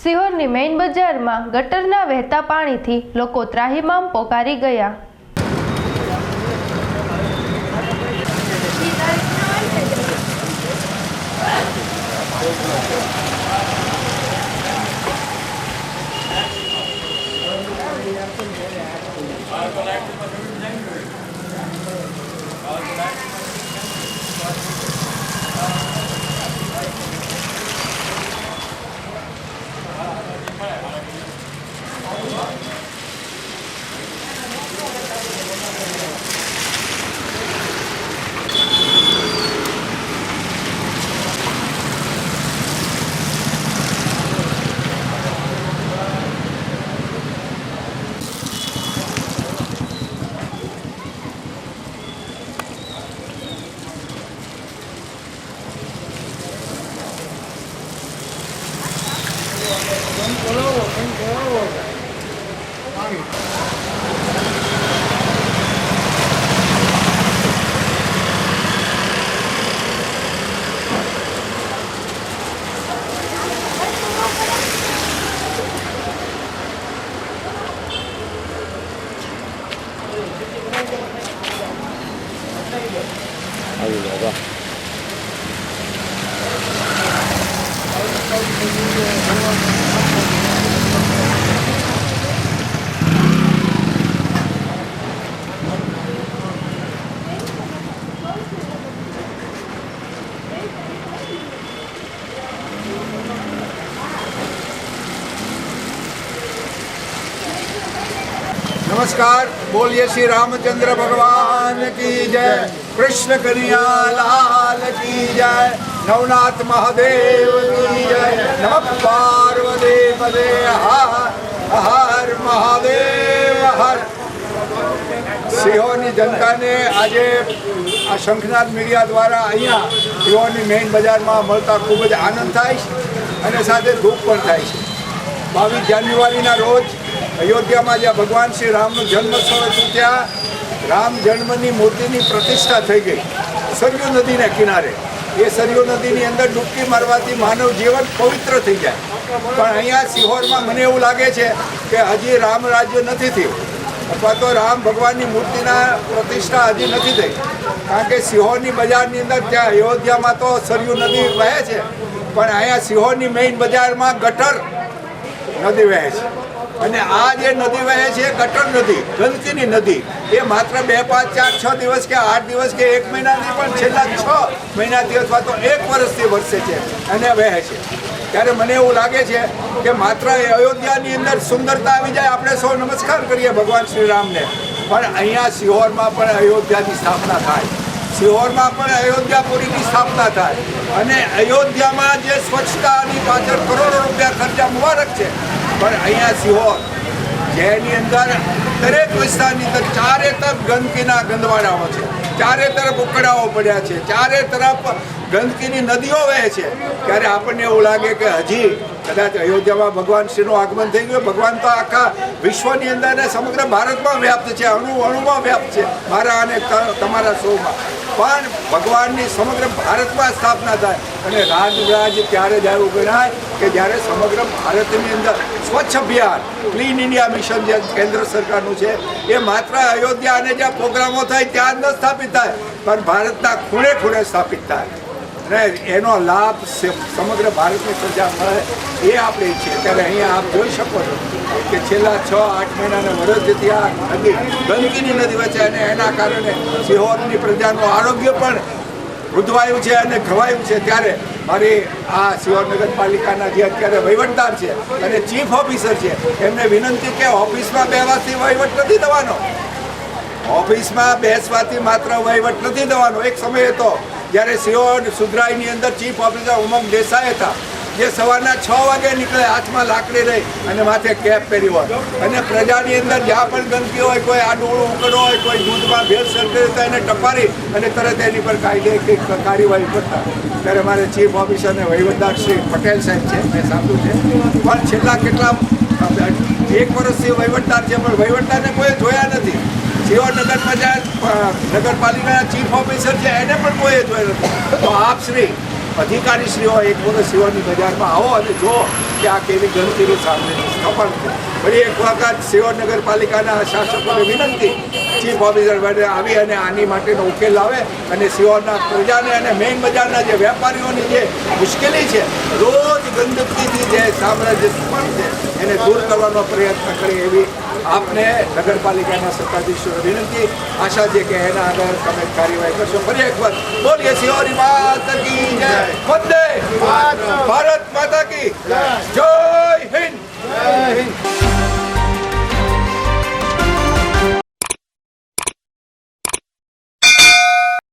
સિહોરની main બજારમાં ગટરના વહેતા પાણીથી લોકો ત્રાહિમામ પોકારી ગયા। नमस्कार, बोलिए श्री रामचंद्र भगवान की जय। कृष्ण कन्हैया लाल की जय। नवनाथ महादेव की जय। नमः पार्वती पदे हर महादेव हर। સિહોરની જનતાને આજે આ શંખનાદ મીડિયા દ્વારા અહીંયા સિહોરની મેઇન બજારમાં મળતા ખૂબ જ આનંદ થાય છે અને સાથે દુઃખ પણ થાય છે। 22 જાન્યુઆરીના રોજ અયોધ્યામાં જ્યાં ભગવાન શ્રી રામનો જન્મોત્સવ હતું ત્યાં રામ જન્મની મૂર્તિની પ્રતિષ્ઠા થઈ ગઈ સરયુ નદીના કિનારે। એ સરયુ નદીની અંદર ડૂબકી મારવાથી માનવ જીવન પવિત્ર થઈ જાય, પણ અહીંયા સિહોરમાં મને એવું લાગે છે કે હજી રામ રાજ્ય નથી થયું અથવા તો રામ ભગવાનની મૂર્તિના પ્રતિષ્ઠા હજી નથી થઈ, કારણ કે સિહોરની બજારની અંદર ત્યાં અયોધ્યામાં તો સરયુ નદી વહે છે, પણ અહીંયા સિહોરની મેઇન બજારમાં ગટર નદી વહે છે અને આ જે નદી વહે છે ગટર નદી, ગંદકીની નદી, એ માત્ર 2, 5, 4, 6 દિવસ કે 8 દિવસ કે 1 મહિનાથી પણ છેલ્લા 6 મહિનાથી અથવા તો 1 વર્ષથી વરસે છે અને વહે છે। ત્યારે મને એવું લાગે છે કે માત્ર અયોધ્યાની અંદર સુંદરતા આવી જાય, આપણે સૌ નમસ્કાર કરીએ ભગવાન શ્રી રામને, પણ અહીંયા સિહોરમાં પણ અયોધ્યાની સ્થાપના થાય, સિહોરમાં પણ અયોધ્યાપુરીની સ્થાપના થાય અને અયોધ્યામાં જે સ્વચ્છતાની પાછળ કરોડો રૂપિયા ખર્ચા મુબારક છે, પણ અહીંયા સિહોર જેની અંદર દરેક વિસ્તારની અંદર ચારે તરફ ગંદકીના ગંદવાડાઓ છે, ચારે તરફ ઉકળાઓ પડ્યા છે, ચારે તરફ ગંદકીની નદીઓ વહે છે, ત્યારે આપણને એવું લાગે કે હજી કદાચ અયોધ્યામાં ભગવાન શ્રીનું આગમન થઈ ગયું। ભગવાન તો આખા વિશ્વની અંદર અને સમગ્ર ભારતમાં વ્યાપ્ત છે, અણુમાં વ્યાપ્ત છે, મારા અને તમારા સૌમાં, પણ ભગવાનની સમગ્ર ભારતમાં સ્થાપના થાય અને રાજ ત્યારે જ એવું ગણાય કે જ્યારે સમગ્ર ભારતની અંદર સ્વચ્છ અભિયાન, ક્લીન ઇન્ડિયા મિશન જે કેન્દ્ર સરકારનું છે એ માત્ર અયોધ્યા અને જ્યાં પ્રોગ્રામો થાય ત્યાં જ સ્થાપિત થાય, પણ ભારતના ખૂણે ખૂણે સ્થાપિત થાય અને એનો લાભ સમગ્ર ભારતની પ્રજા મળે એ આપણે ઈચ્છીએ। ત્યારે અહીંયા આપ જોઈ શકો છો કે છેલ્લા 6-8 મહિનાના વર્ષથી આ નદી ગંદકીની નદી વચ્ચે અને એના કારણે સિહોરની પ્રજાનું આરોગ્ય પણ વૃદ્ધવાયું છે અને ઘવાયું છે। ત્યારે મારી આ સિહોર નગરપાલિકાના જે અત્યારે વહીવટદાર છે અને ચીફ ઓફિસર છે એમને વિનંતી કે ઓફિસમાં બેસવાથી વહીવટ નથી થવાનો, ઓફિસમાં બેસવાથી માત્ર વહીવટ નથી થવાનો। એક સમય હતો જ્યારે સિહોર સુધરાઈની અંદર ચીફ ઓફિસર ઉમંગ દેસાઈ હતા, જે સવારના 6 વાગે નીકળે, હાથમાં લાકડી રહી અને માથે કેપ પહેરી હોય અને પ્રજાની અંદર જ્યાં પણ ગંદકી હોય, કોઈ આડું ઉકળો હોય, કોઈ દૂધમાં ભેળસેળ કરી તો એને ટપારી અને તરત એની પર કાયદે કાર્યવાહી કરતા। ત્યારે મારે ચીફ ઓફિસર અને વહીવટદાર શ્રી પટેલ સાહેબ છે, મેં સાંભળ્યું છે, પણ છેલ્લા કેટલા 1 વર્ષથી વહીવટદાર છે, પણ વહીવટદારને કોઈ જોયા નથી। સિહોર નગરપાલિકાના ચીફ ઓફિસર છે એને પણ કોઈ જોયા નથી। તો આપ શ્રી અધિકારીશ્રીઓ એક વખત સિહોરની બજારમાં આવો અને જો કે આ કેવી ગંદકીનું સામે સ્થાપન છે. ફરી એક વખત સિહોર નગરપાલિકાના શાસકોને વિનંતી ચીફ ઓફિસર માટે આવી અને આની માટેનો ઉકેલ આવે અને સિહોરના પ્રજાને અને મેઇન બજારના જે વેપારીઓની જે મુશ્કેલી છે, રોજ ગંદકીથી જે સામ્રાજ્ય સ્થાપન છે એને દૂર કરવાનો પ્રયત્ન કરે એવી આપને નગરપાલિકાના સત્તાધીશોને વિનંતી. આશા છે કે એના આગળ તમે કાર્યવાહી કરશો. ફરી એક વખત બોલીએ સિહોરી માતા કી જય, વંદે ભારત માતા કી જય.